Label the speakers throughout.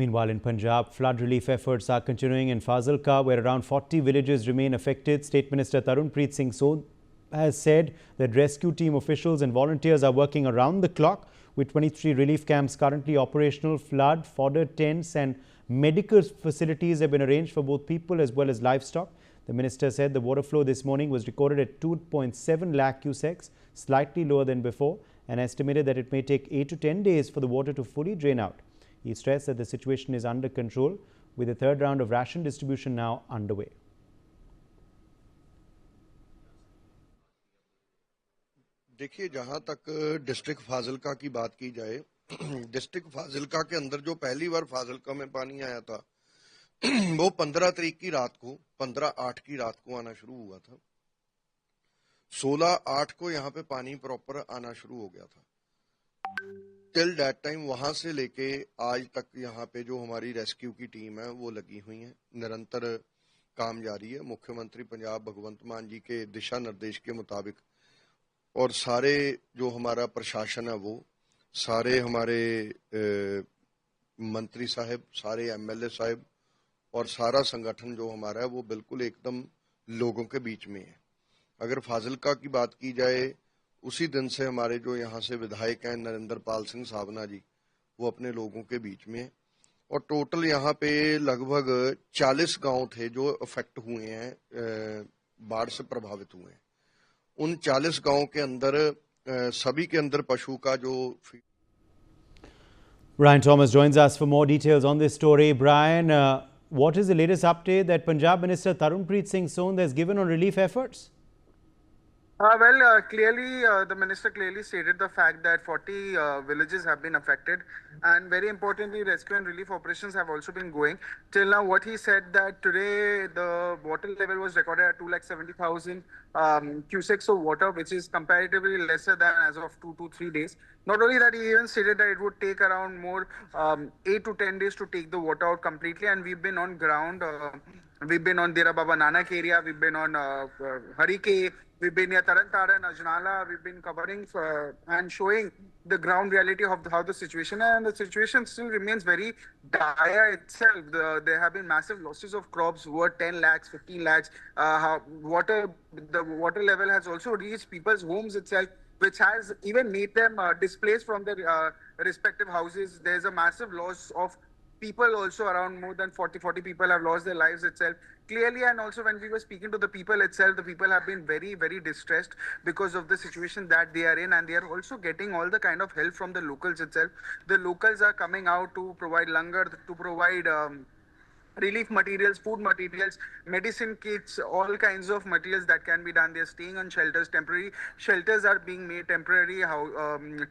Speaker 1: Meanwhile, in Punjab, flood relief efforts are continuing in Fazilka, where around 40 villages remain affected. State Minister Tarunpreet Singh Sodh has said that rescue team officials and volunteers are working around the clock, with 23 relief camps currently operational. Flood, fodder tents and medical facilities have been arranged for both people as well as livestock. The minister said the water flow this morning was recorded at 2.7 lakh cusecs, slightly lower than before, and estimated that it may take 8 to 10 days for the water to fully drain out. He stressed that the situation is under control, with the third round of ration distribution now underway.
Speaker 2: देखिए, जहां तक district Fazilka की बात की जाए, district Fazilka के अंदर जो पहली बार फाजिलका में पानी आया था वो 15 तारीख की रात को 15/8 की रात को आना शुरू हुआ था। 16/8 को यहाँ पे पानी प्रॉपर आना शुरू हो गया था। टिल दैट टाइम वहां से लेके आज तक यहाँ पे जो हमारी रेस्क्यू की टीम है वो लगी हुई है, निरंतर काम जारी है। मुख्यमंत्री पंजाब भगवंत मान जी के दिशा निर्देश के मुताबिक और सारे जो हमारा प्रशासन है वो सारे हमारे मंत्री साहब, सारे एमएलए साहब और सारा संगठन जो हमारा है वो बिल्कुल एकदम लोगों के बीच में है। अगर फाजिलका की बात की जाए, उसी दिन से हमारे जो यहाँ से विधायक हैं नरेंद्र पाल सिंह सावना जी, वो अपने लोगों के बीच में है। और टोटल यहाँ पे लगभग 40 गांव थे जो अफेक्ट हुए हैं, बाढ़ से प्रभावित हुए हैं। उन 40 गांवों के अंदर सभी के अंदर पशु का जो
Speaker 1: Brian Thomas joins us for more details on this story. Brian, what is the latest update that Punjab Minister Tarunpreet Singh Sodh has given on relief efforts?
Speaker 3: Clearly, the minister clearly stated the fact that 40 villages have been affected, and very importantly, rescue and relief operations have also been going. Till now, what he said that today the water level was recorded at 270,000 cusecs of water, which is comparatively lesser than as of 2 to 3 days. Not only that, he even stated that it would take around more 8 to 10 days to take the water out completely, and we've been on ground. We've been on Dera Baba Nanak area, we've been on Harike, we've been near Taran Taran, Ajnala, we've been covering and showing the ground reality of how the situation is, and the situation still remains very dire itself. There have been massive losses of crops worth 10 lakhs, 15 lakhs. The water level has also reached people's homes itself, which has even made them displaced from their respective houses. There's a massive loss of people also, around more than 40 people have lost their lives itself. Clearly, and also when we were speaking to the people itself, the people have been very, very distressed because of the situation that they are in, and they are also getting all the kind of help from the locals itself. The locals are coming out to provide langar, to provide relief materials, food materials, medicine kits, all kinds of materials that can be done. They're staying on shelters, temporary shelters are being made temporary,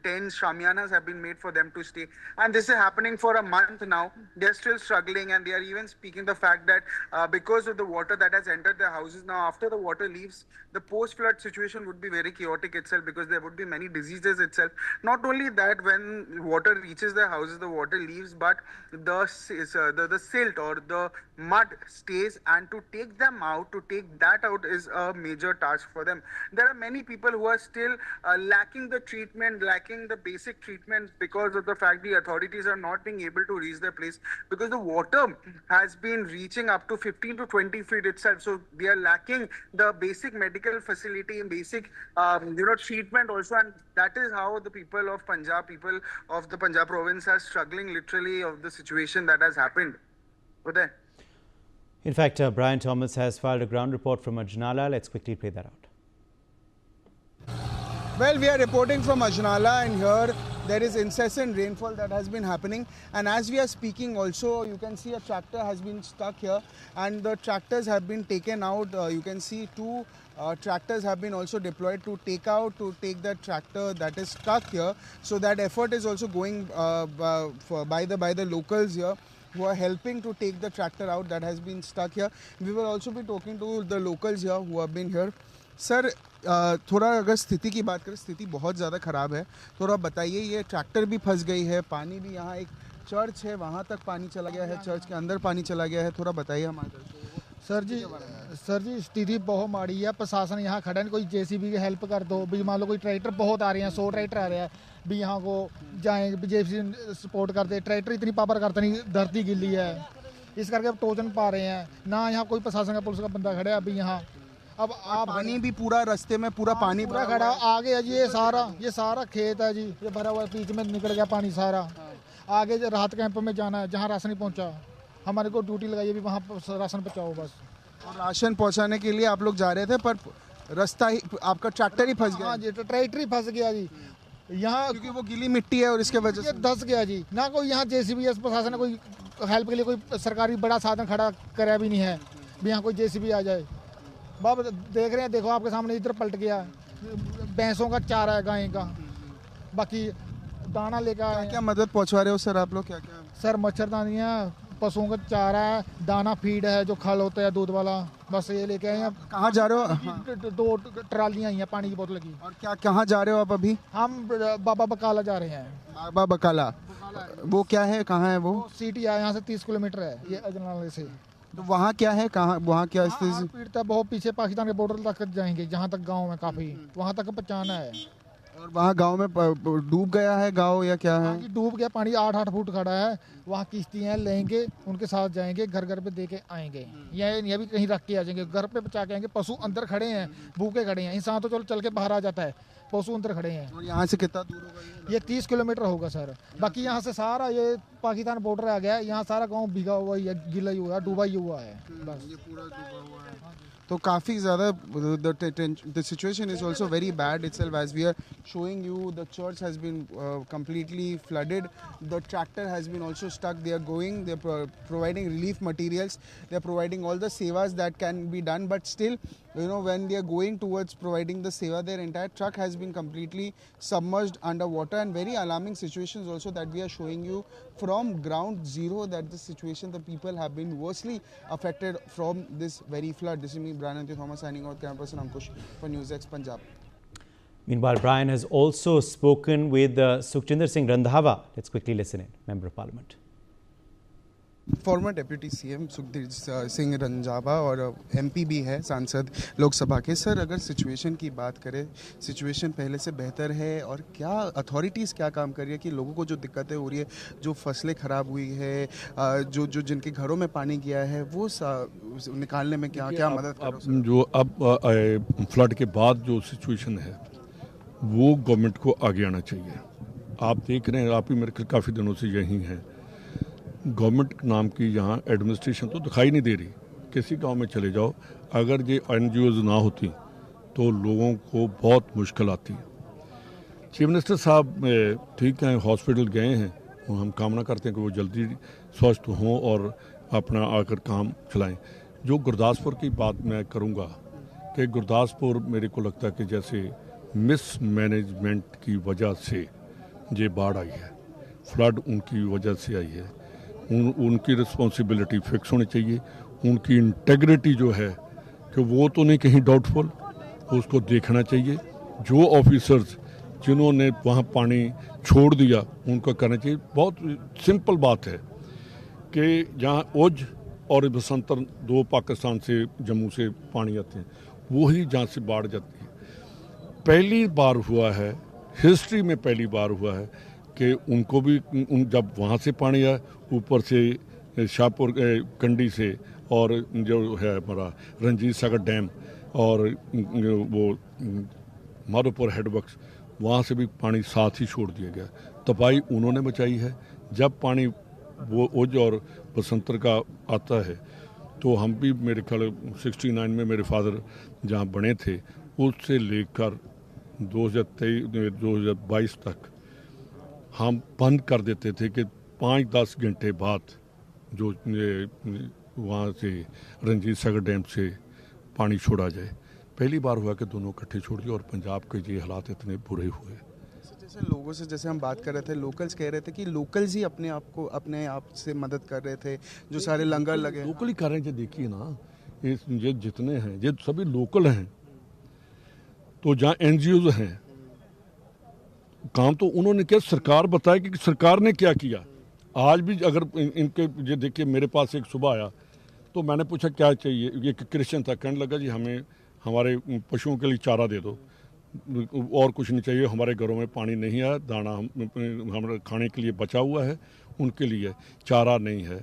Speaker 3: tents, shamianas have been made for them to stay. And this is happening for a month now. They're still struggling, and they are even speaking the fact that because of the water that has entered their houses now, after the water leaves, the post-flood situation would be very chaotic itself, because there would be many diseases itself. Not only that, when water reaches their houses, the water leaves, but the silt or the mud stays, and to take them out, to take that out is a major task for them. There are many people who are still lacking the treatment, lacking the basic treatment, because of the fact the authorities are not being able to reach their place, because the water has been reaching up to 15 to 20 feet itself. So they are lacking the basic medical facility and basic treatment also, and that is how the people of the Punjab province are struggling literally of the situation that has happened.
Speaker 1: In fact, Brian Thomas has filed a ground report from Ajnala. Let's quickly play that out.
Speaker 4: Well, we are reporting from Ajnala, and here there is incessant rainfall that has been happening. And as we are speaking also, you can see a tractor has been stuck here, and the tractors have been taken out. You can see two tractors have been also deployed to take the tractor that is stuck here. So that effort is also going by the locals here, who are helping to take the tractor out that has been stuck here. We will also be talking to the locals here who have been here. Sir, थोड़ा अगर स्थिति की बात करें, स्थिति बहुत ज़्यादा ख़राब है. थोड़ा बताइए, ये ट्रैक्टर भी फंस गई है, पानी भी, यहाँ एक चर्च है वहाँ तक पानी चला गया है, चर्च के अंदर पानी चला गया है. थोड़ा बताइए हमारे.
Speaker 5: सर जी स्थिति बहुत माड़ी है। प्रशासन यहाँ खड़ा नहीं, कोई जेसीबी की हेल्प कर दो। भी मान लो कोई ट्रैक्टर बहुत आ रहे हैं, 100 ट्रैक्टर आ रहे हैं, भी यहाँ को जाएँ, जेसीबी सपोर्ट कर दे। ट्रैक्टर इतनी पावर करता नहीं, धरती गिल्ली है, इस करके अब टोच नहीं पा रहे हैं ना। यहाँ कोई प्रशासन का पुलिस का बंदा खड़ा है अभी यहाँ। अब आप
Speaker 4: पानी भी पूरा रास्ते में पूरा पानी
Speaker 5: पूरा खड़ा आगे है जी। ये सारा खेत है जी, ये भरा हुआ बीच में निकल गया पानी सारा। आगे जो राहत कैंप में जाना है, जहाँ राशन नहीं पहुँचा, हमारे को ड्यूटी लगाई भी वहाँ राशन पहुँचाओ बस।
Speaker 4: और राशन पहुंचाने के लिए आप लोग जा रहे थे, पर रास्ता ही आपका ट्रैक्टर ही फंस गया।
Speaker 5: हाँ जी, ट्रैक्टर ही फंस गया जी यहाँ,
Speaker 4: क्योंकि वो गीली मिट्टी है और इसके वजह से
Speaker 5: धस गया जी। ना कोई यहाँ जेसीबी प्रशासन ने कोई हेल्प के लिए कोई सरकारी बड़ा साधन खड़ा कराया भी नहीं है भी यहाँ कोई जेसीबी आ जाए। बाप देख रहे हैं, देखो आपके सामने इधर पलट गया। भैंसों का चारा है, गाय का, बाकी दाना लेकर आए।
Speaker 4: क्या मदद पहुंचवा रहे हो सर आप लोग? क्या क्या
Speaker 5: सर मच्छरदानियाँ, पशुओं का चारा है, दाना फीड है जो खल होता है दूध वाला, बस ये लेके आए हैं।
Speaker 4: कहाँ जा रहे हो?
Speaker 5: 2 ट्रालियाँ आई हैं पानी की बोतल की।
Speaker 4: और क्या कहाँ जा रहे हो आप अभी?
Speaker 5: हम बाबा बकाला जा रहे हैं।
Speaker 4: बाबा बकाला, वो क्या है, कहाँ है वो?
Speaker 5: सिटी है, यहाँ से 30 किलोमीटर है ये अजनाले से।
Speaker 4: तो वहाँ क्या है, कहाँ, वहाँ क्या स्थिति?
Speaker 5: पीड़ता बहुत पीछे पाकिस्तान के बॉर्डर तक जाएंगे, जहाँ तक गांव है काफी, वहाँ तक पहुँचाना है।
Speaker 4: और वहाँ गांव में डूब गया है गांव या क्या है?
Speaker 5: डूब गया, पानी 8-8 फुट खड़ा है। वहाँ किश्तियाँ लेंगे, उनके साथ जाएंगे, घर घर पे दे के आएंगे। ये भी कहीं रख के आ जाएंगे, घर पे बचा के आएंगे। पशु अंदर खड़े हैं, भूखे खड़े हैं। इंसान तो चलो चल के बाहर आ जाता है, पशु अंदर खड़े हैं।
Speaker 4: और यहाँ से कितना दूर होगा
Speaker 5: ये 30 किलोमीटर होगा सर। बाकी यहाँ से सारा ये पाकिस्तान बॉर्डर आ गया है, यहाँ सारा गाँव भीगा हुआ है, गीला ही हुआ है, डूबा ही हुआ है बस।
Speaker 4: तो काफ़ी ज़्यादा the situation is also very bad itself. As we are showing you, the church has been completely flooded. The tractor has been also stuck. They are going, they are providing relief materials, they are providing all the sevas that can be done, but still, you know, when they are going towards providing the seva, their entire truck has been completely submerged underwater. And very alarming situations also that we are showing you from ground zero, that the situation, the people have been worstly affected from this very flood. This is me, Brian Thomas, signing out. Camera person Ankush for NewsX Punjab.
Speaker 1: Meanwhile, Brian has also spoken with Sukhjinder Singh Randhawa. Let's quickly listen in. Member of Parliament.
Speaker 4: Farmer deputy CM Sukhdev Singh Randhawa और MP भी है, सांसद लोकसभा के। Sir, अगर situation की बात करें, situation पहले से बेहतर है और क्या अथॉरिटीज़ क्या काम कर रही है कि लोगों को जो दिक्कतें हो रही है, जो फसलें ख़राब हुई है, जो जिनके घरों में पानी गया है, वो निकालने में क्या क्या मदद कर रहे हो?
Speaker 6: जो अब फ्लड के बाद जो सिचुएशन है वो गवर्नमेंट को आगे आना चाहिए। आप देख रहे हैं, आप ही मेरे काफ़ी दिनों से यहीं हैं, गवर्नमेंट नाम की यहाँ एडमिनिस्ट्रेशन तो दिखाई नहीं दे रही। किसी गांव में चले जाओ, अगर ये NGOs ना होती तो लोगों को बहुत मुश्किल आती। चीफ मिनिस्टर साहब ठीक हैं, हॉस्पिटल गए हैं, हम कामना करते हैं कि वो जल्दी स्वस्थ हों और अपना आकर काम चलाएं। जो गुरदासपुर की बात मैं करूँगा कि गुरदासपुर मेरे को लगता है कि जैसे मिसमैनेजमेंट की वजह से ये बाढ़ आई है, फ्लड उनकी वजह से आई है। उनकी रिस्पॉन्सिबिलिटी फिक्स होनी चाहिए। उनकी इंटेग्रिटी जो है कि वो तो नहीं कहीं डाउटफुल, उसको देखना चाहिए। जो ऑफिसर्स जिन्होंने वहाँ पानी छोड़ दिया उनको करना चाहिए। बहुत सिंपल बात है कि जहाँ उज और बसंतर 2 पाकिस्तान से जम्मू से पानी आते हैं, वही जहाँ से बाढ़ जाती है। पहली बार हुआ है, हिस्ट्री में पहली बार हुआ है कि उनको भी जब वहाँ से पानी आया, ऊपर से शाहपुर कंडी से और जो है हमारा रंजीत सागर डैम और वो माधोपुर हेडवर्क्स, वहाँ से भी पानी साथ ही छोड़ दिया गया। तबाही उन्होंने बचाई है। जब पानी वो उज और बसंतर का आता है तो हम भी, मेरे ख्याल 69 में मेरे फादर जहाँ बने थे, उससे लेकर 2023-2022 तक हम बंद कर देते थे कि 5-10 घंटे बाद जो वहाँ से रंजीत सागर डैम से पानी छोड़ा जाए। पहली बार हुआ कि दोनों इकट्ठे छोड़ दिए और पंजाब के ये हालात इतने बुरे हुए।
Speaker 4: जैसे लोगों से, जैसे हम बात कर रहे थे, लोकल्स कह रहे थे कि लोकल्स ही अपने आप से मदद कर रहे थे, जो सारे लंगर लगे।
Speaker 6: लोकल ही कर रहे हैं। जो देखिए ना, ये जितने हैं ये सभी लोकल हैं। तो जहाँ NGOs हैं, काम तो उन्होंने किया। सरकार बताए कि सरकार ने क्या किया। आज भी अगर इनके ये देखिए, मेरे पास एक सुबह आया तो मैंने पूछा क्या चाहिए, ये क्रिश्चियन था, कहने लगा जी हमें हमारे पशुओं के लिए चारा दे दो, और कुछ नहीं चाहिए, हमारे घरों में पानी नहीं है, दाना हमारे खाने के लिए बचा हुआ है, उनके लिए चारा नहीं है,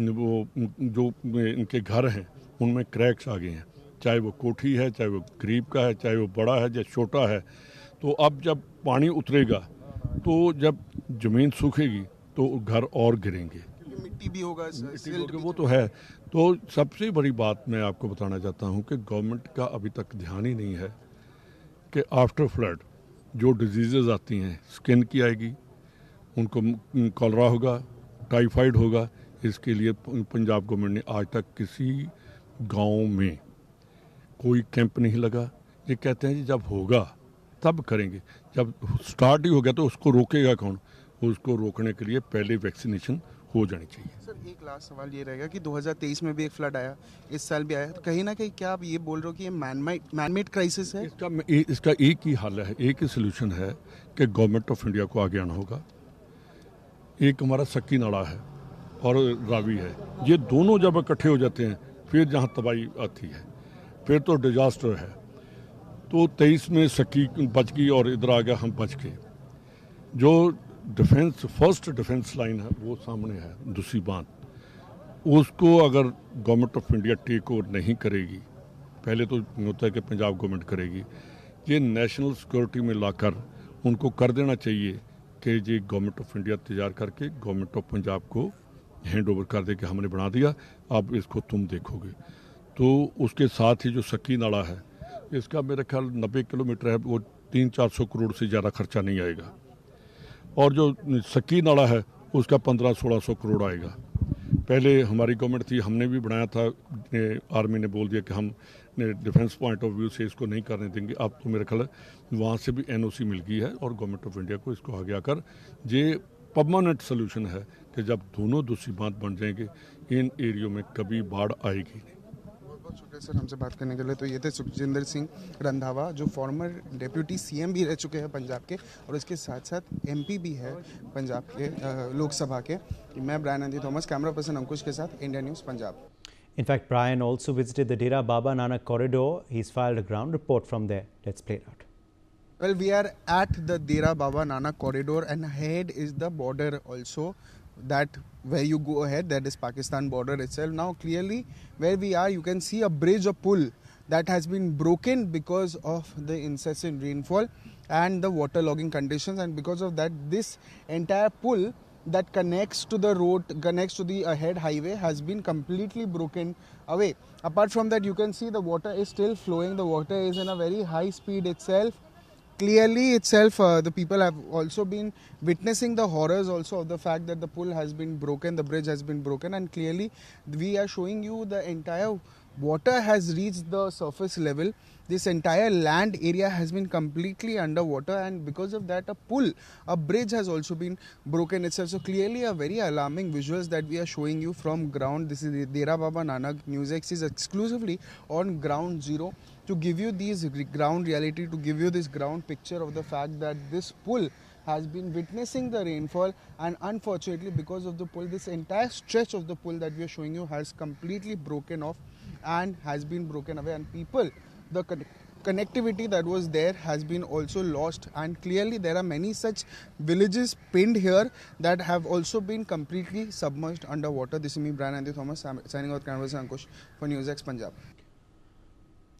Speaker 6: वो जो इनके घर हैं उनमें क्रैक्स आ गए हैं, चाहे वो कोठी है, चाहे वो गरीब का है, चाहे वो बड़ा है, चाहे छोटा है। तो अब जब पानी उतरेगा तो जब ज़मीन सूखेगी तो घर और गिरेंगे,
Speaker 4: मिट्टी भी होगा,
Speaker 6: वो तो है। तो सबसे बड़ी बात मैं आपको बताना चाहता हूँ कि गवर्नमेंट का अभी तक ध्यान ही नहीं है कि आफ्टर फ्लड जो डिजीज़ आती हैं, स्किन की आएगी, उनको कॉलरा होगा, टाइफाइड होगा, इसके लिए पंजाब गवर्नमेंट ने आज तक किसी गांव में कोई कैंप नहीं लगा। ये कहते हैं जी जब होगा तब करेंगे, जब स्टार्ट ही हो गया तो उसको रोकेगा कौन? उसको रोकने के लिए पहले वैक्सीनेशन हो जानी चाहिए।
Speaker 4: सर एक लास्ट सवाल ये रहेगा कि 2023 में भी एक फ्लड आया, इस साल भी आया, तो कहीं ना कहीं क्या आप ये बोल रहे हो कि ये मैनमेड क्राइसिस है?
Speaker 6: इसका एक ही हल है, एक ही सोल्यूशन है कि गवर्नमेंट ऑफ इंडिया को आगे आना होगा। एक हमारा सक्की नाला है और रावी है, ये दोनों जब इकट्ठे हो जाते हैं फिर जहाँ तबाही आती है, फिर तो डिजास्टर है। तो 23 में सक्की बच गई और इधर आ गया हम बच गए। जो डिफेंस फर्स्ट डिफेंस लाइन है वो सामने है, दूसरी बांध, उसको अगर government of India take over नहीं करेगी, पहले तो होता है कि पंजाब गवर्नमेंट करेगी, ये नेशनल सिक्योरिटी में लाकर उनको कर देना चाहिए कि ये गवर्नमेंट ऑफ इंडिया तैयार करके गवर्नमेंट ऑफ पंजाब को हैंड ओवर कर दे कि हमने बना दिया, अब इसको तुम देखोगे। तो उसके साथ ही जो सक्की नाला है, इसका मेरे ख्याल 90 किलोमीटर है, वो 300-400 करोड़ से ज़्यादा खर्चा नहीं आएगा, और जो सक्की नाला है उसका 1500-1600 करोड़ आएगा। पहले हमारी गवर्नमेंट थी, हमने भी बनाया था, आर्मी ने बोल दिया कि हम डिफेंस पॉइंट ऑफ व्यू से इसको नहीं करने देंगे। अब तो मेरे ख्याल वहाँ से भी NOC मिल गई है और गवर्नमेंट ऑफ इंडिया को इसको आगे आकर ये परमानेंट सोल्यूशन है कि जब दोनों दूसरी बांध बन जाएंगे इन एरियो में कभी बाढ़ आएगी नहीं।
Speaker 4: बहुत शुक्रिया सर हमसे बात करने के लिए। तो ये थे सुखजिंदर सिंह रंधावा, जो फॉर्मर डेप्यूटी CM भी रह चुके हैं पंजाब के, और इसके साथ साथ MP भी है पंजाब के लोकसभा के। मैं ब्रायन आंधी थॉमस, कैमरा पर्सन अंकुश के साथ, India news Punjab.
Speaker 1: In fact, Brian also visited the Dera Baba Nanak corridor. He's filed a ground report from there. Let's play it out.
Speaker 4: Well, we are at the Dera Baba Nanak corridor, and ahead is the border also, that where you go ahead, that is Pakistan border itself. Now clearly where we are, you can see a bridge or pull that has been broken because of the incessant rainfall and the waterlogging conditions, and because of that this entire pull that connects to the road, connects to the ahead highway, has been completely broken away. Apart from that, you can see the water is still flowing. The water is in a very high speed itself. Clearly itself, the people have also been witnessing the horrors also of the fact that the pull has been broken, the bridge has been broken, and clearly we are showing you the entire water has reached the surface level. This entire land area has been completely underwater, and because of that a bridge has also been broken itself. So clearly a very alarming visuals that we are showing you from ground. This is Dera Baba Nanak. NewsX is exclusively on ground zero to give you these ground reality, to give you this ground picture of the fact that this pull has been witnessing the rainfall, and unfortunately because of the pull, this entire stretch of the pull that we are showing you has completely broken off and has been broken away, and people, the connectivity that was there has been also lost, and clearly there are many such villages pinned here that have also been completely submerged underwater. This is me, Brian Andy Thomas, signing out, Canvas Ankush for NewsX Punjab.